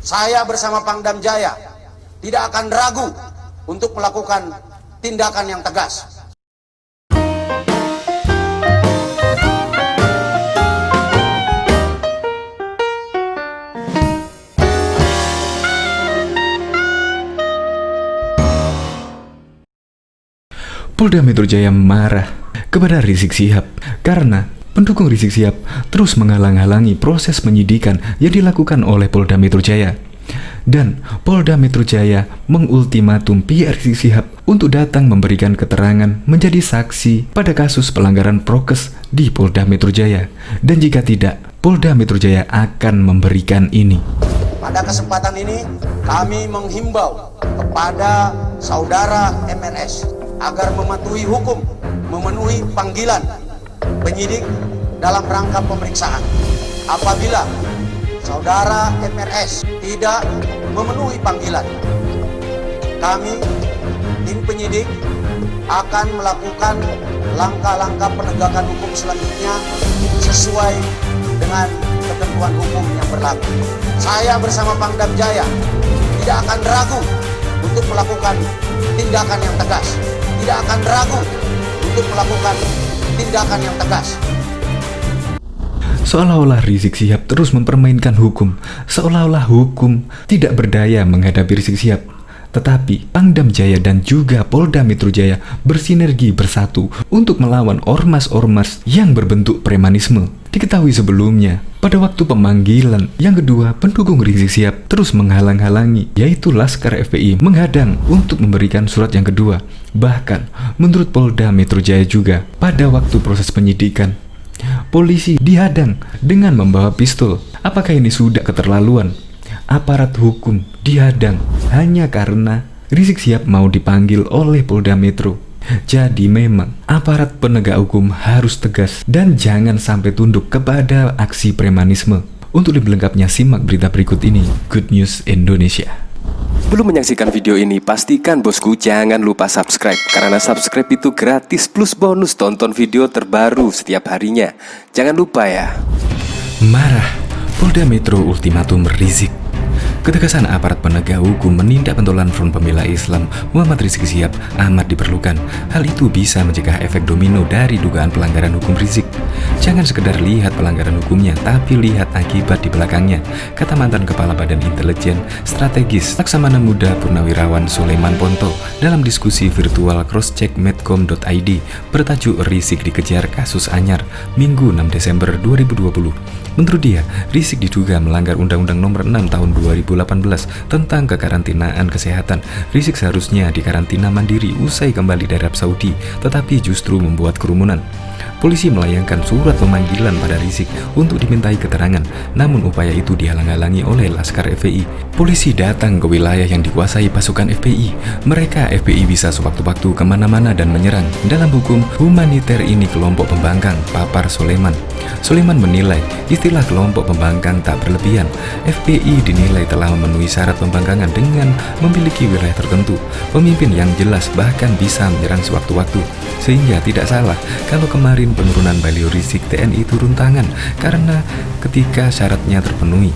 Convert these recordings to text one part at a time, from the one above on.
saya bersama Pangdam Jaya tidak akan ragu untuk melakukan tindakan yang tegas. Polda Metro Jaya marah kepada Rizik Syihab karena pendukung Rizik Syihab terus menghalang-halangi proses penyidikan yang dilakukan oleh Polda Metro Jaya. Dan Polda Metro Jaya mengultimatum pihak Rizik Syihab untuk datang memberikan keterangan menjadi saksi pada kasus pelanggaran prokes di Polda Metro Jaya. Dan jika tidak, Polda Metro Jaya akan memberikan ini. Pada kesempatan ini, kami menghimbau kepada saudara MNS agar mematuhi hukum, memenuhi panggilan penyidik dalam rangka pemeriksaan. Apabila saudara MNS tidak memenuhi panggilan, kami, tim penyidik, akan melakukan langkah-langkah penegakan hukum selanjutnya sesuai dengan ketentuan hukum yang berlaku. Saya bersama Pangdam Jaya tidak akan ragu untuk melakukan tindakan yang tegas. Tidak akan ragu untuk melakukan tindakan yang tegas. Seolah-olah Rizik Syihab terus mempermainkan hukum, seolah-olah hukum tidak berdaya menghadapi Rizik Syihab. Tetapi Pangdam Jaya dan juga Polda Metro Jaya bersinergi bersatu untuk melawan ormas-ormas yang berbentuk premanisme. Diketahui sebelumnya, pada waktu pemanggilan yang kedua, pendukung Rizik Syihab terus menghalang-halangi, yaitu Laskar FPI menghadang untuk memberikan surat yang kedua. Bahkan, menurut Polda Metro Jaya juga, pada waktu proses penyidikan, polisi dihadang dengan membawa pistol. Apakah ini sudah keterlaluan? Aparat hukum dihadang hanya karena Rizik Syihab mau dipanggil oleh Polda Metro. Jadi memang aparat penegak hukum harus tegas dan jangan sampai tunduk kepada aksi premanisme. Untuk lebih lengkapnya simak berita berikut ini. Good News Indonesia. Belum menyaksikan video ini, pastikan bosku jangan lupa subscribe. Karena subscribe itu gratis plus bonus tonton video terbaru setiap harinya. Jangan lupa ya. Marah, Polda Metro ultimatum Rizik. Ketegasan aparat penegak hukum menindak pentolan Front Pembela Islam Muhammad Rizik Syihab amat diperlukan. Hal itu bisa mencegah efek domino dari dugaan pelanggaran hukum Rizik. Jangan sekedar lihat pelanggaran hukumnya, tapi lihat akibat di belakangnya, kata mantan Kepala Badan Intelijen Strategis Laksamana Muda Purnawirawan Sulaiman Ponto dalam diskusi virtual crosscheckmedcom.id bertajuk Rizik dikejar kasus anyar Minggu 6 Desember 2020. Menurut dia, Rizik diduga melanggar Undang-Undang Nomor 6 Tahun 2018 tentang kekarantinaan kesehatan. Rizik seharusnya dikarantina mandiri usai kembali dari Arab Saudi, tetapi justru membuat kerumunan. Polisi melayangkan surat pemanggilan pada Rizik untuk dimintai keterangan, namun upaya itu dihalang-halangi oleh Laskar FPI. Polisi datang ke wilayah yang dikuasai pasukan FPI. Mereka FPI bisa sewaktu-waktu kemana-mana dan menyerang. Dalam hukum humaniter ini kelompok pembangkang, papar Sulaiman. Sulaiman menilai istilah kelompok pembangkang tak berlebihan. FPI dinilai telah memenuhi syarat pembangkangan dengan memiliki wilayah tertentu, pemimpin yang jelas, bahkan bisa menyerang sewaktu-waktu. Sehingga tidak salah kalau kemarin penurunan baliho Rizik TNI turun tangan karena ketika syaratnya terpenuhi.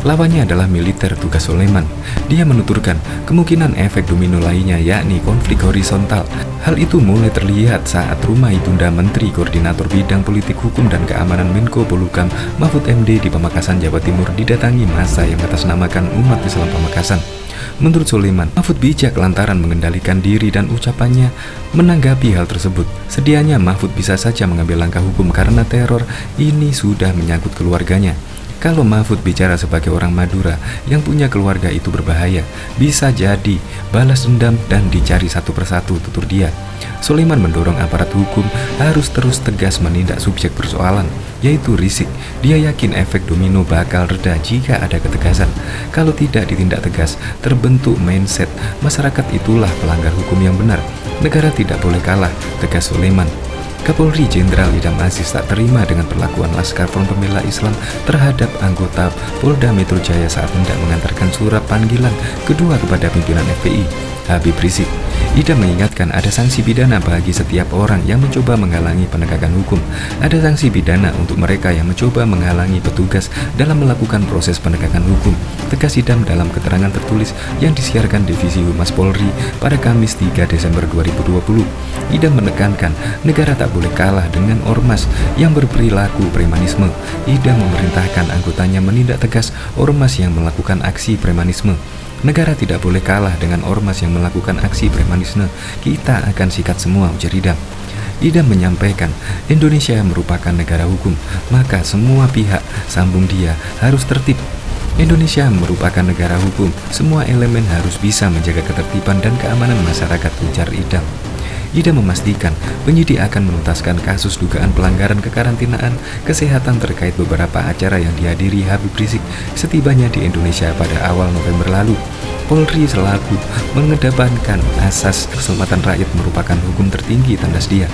Lawannya adalah militer tugas Sulaiman. Dia menuturkan kemungkinan efek domino lainnya yakni konflik horizontal. Hal itu mulai terlihat saat rumah ibunda Menteri Koordinator Bidang Politik Hukum dan Keamanan Menko Polhukam Mahfud MD di Pamekasan, Jawa Timur didatangi massa yang mengatasnamakan umat Islam Pamekasan. Menurut Sulaiman, Mahfud bijak lantaran mengendalikan diri dan ucapannya menanggapi hal tersebut. Sedianya Mahfud bisa saja mengambil langkah hukum karena teror ini sudah menyangkut keluarganya. Kalau Mahfud bicara sebagai orang Madura yang punya keluarga itu berbahaya, bisa jadi balas dendam dan dicari satu persatu, tutur dia. Sulaiman mendorong aparat hukum harus terus tegas menindak subjek persoalan, yaitu Rizik. Dia yakin efek domino bakal reda jika ada ketegasan. Kalau tidak ditindak tegas, terbentuk mindset masyarakat itulah pelanggar hukum yang benar. Negara tidak boleh kalah, tegas Sulaiman. Kapolri Jenderal Idam Aziz tak terima dengan perlakuan Laskar Front Pembela Islam terhadap anggota Polda Metro Jaya saat hendak mengantarkan surat panggilan kedua kepada pimpinan FPI, Habib Rizik. Idam mengingatkan ada sanksi pidana bagi setiap orang yang mencoba menghalangi penegakan hukum. Ada sanksi pidana untuk mereka yang mencoba menghalangi petugas dalam melakukan proses penegakan hukum. Tegas Idam dalam keterangan tertulis yang disiarkan Divisi Humas Polri pada Kamis 3 Desember 2020. Idam menekankan negara tak boleh kalah dengan ormas yang berperilaku premanisme. Idam memerintahkan anggotanya menindak tegas ormas yang melakukan aksi premanisme. Negara tidak boleh kalah dengan ormas yang melakukan aksi premanisme. Kita akan sikat semua, ujar Idam. Idam menyampaikan, Indonesia merupakan negara hukum, maka semua pihak, sambung dia, harus tertib. Indonesia merupakan negara hukum, semua elemen harus bisa menjaga ketertiban dan keamanan masyarakat, ujar Idam. Idam memastikan penyidik akan menuntaskan kasus dugaan pelanggaran kekarantinaan kesehatan terkait beberapa acara yang dihadiri Habib Rizik setibanya di Indonesia pada awal November lalu. Polri selaku mengedepankan asas keselamatan rakyat merupakan hukum tertinggi, tandas dia.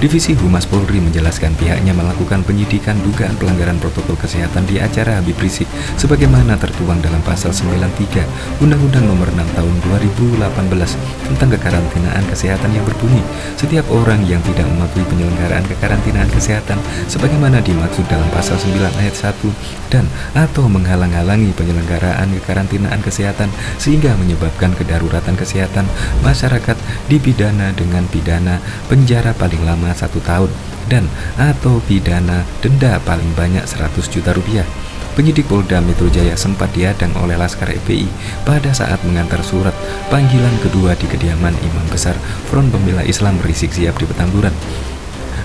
Divisi Humas Polri menjelaskan pihaknya melakukan penyidikan dugaan pelanggaran protokol kesehatan di acara Habib Rizik sebagaimana tertuang dalam pasal 93 Undang-Undang Nomor 6 Tahun 2018 tentang kekarantinaan kesehatan yang berbunyi setiap orang yang tidak mematuhi penyelenggaraan kekarantinaan kesehatan sebagaimana dimaksud dalam pasal 9 ayat 1 dan atau menghalang-halangi penyelenggaraan kekarantinaan kesehatan sehingga menyebabkan kedaruratan kesehatan masyarakat dipidana dengan pidana penjara paling lama 1 tahun dan atau pidana denda paling banyak 100 juta rupiah. Penyidik Polda Metro Jaya sempat dihadang oleh Laskar FPI pada saat mengantar surat panggilan kedua di kediaman Imam Besar Front Pembela Islam Rizik Sihab di Petamburan.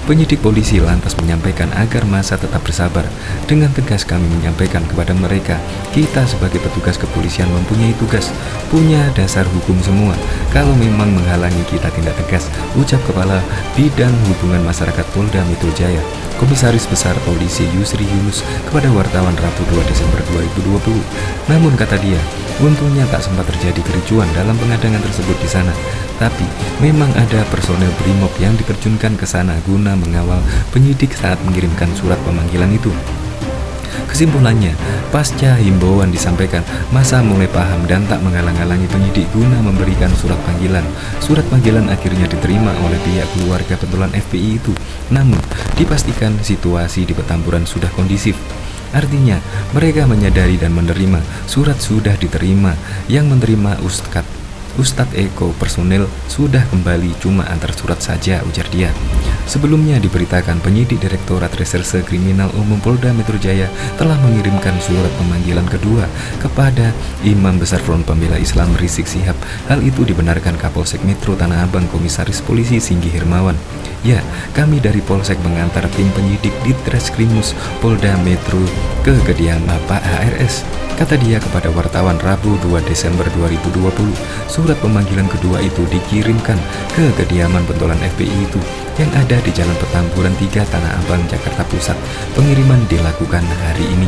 Penyidik polisi lantas menyampaikan agar massa tetap bersabar. Dengan tegas kami menyampaikan kepada mereka, kita sebagai petugas kepolisian mempunyai tugas, punya dasar hukum semua. Kalau memang menghalangi kita tindak tegas, ucap Kepala Bidang Hubungan Masyarakat Polda Metro Jaya, Komisaris Besar Polisi Yusri Yunus kepada wartawan Rabu 2 Desember 2020. Namun kata dia, untungnya tak sempat terjadi kericuan dalam pengadangan tersebut di sana. Tapi memang ada personel BRIMOB yang diterjunkan ke sana guna mengawal penyidik saat mengirimkan surat pemanggilan itu. Kesimpulannya, pasca himbauan disampaikan, massa mulai paham dan tak menghalang-halangi penyidik guna memberikan surat panggilan. Surat panggilan akhirnya diterima oleh pihak keluarga pentolan FPI itu. Namun, dipastikan situasi di Petamburan sudah kondisif. Artinya, mereka menyadari dan menerima surat sudah diterima. Yang menerima Ustadz Eko personel sudah kembali, cuma antar surat saja, ujar dia. Sebelumnya diberitakan penyidik Direktorat Reserse Kriminal Umum Polda Metro Jaya telah mengirimkan surat pemanggilan kedua kepada Imam Besar Front Pembela Islam Rizik Sihab. Hal itu dibenarkan Kapolsek Metro Tanah Abang Komisaris Polisi Singgi Hermawan. Ya, kami dari Polsek mengantar tim penyidik di Treskrimus Polda Metro ke kediaman Bapak HRS, kata dia kepada wartawan Rabu 2 Desember 2020. Surat pemanggilan kedua itu dikirimkan ke kediaman pentolan FPI itu yang ada di Jalan Petamburan 3 Tanah Abang, Jakarta Pusat. Pengiriman dilakukan hari ini.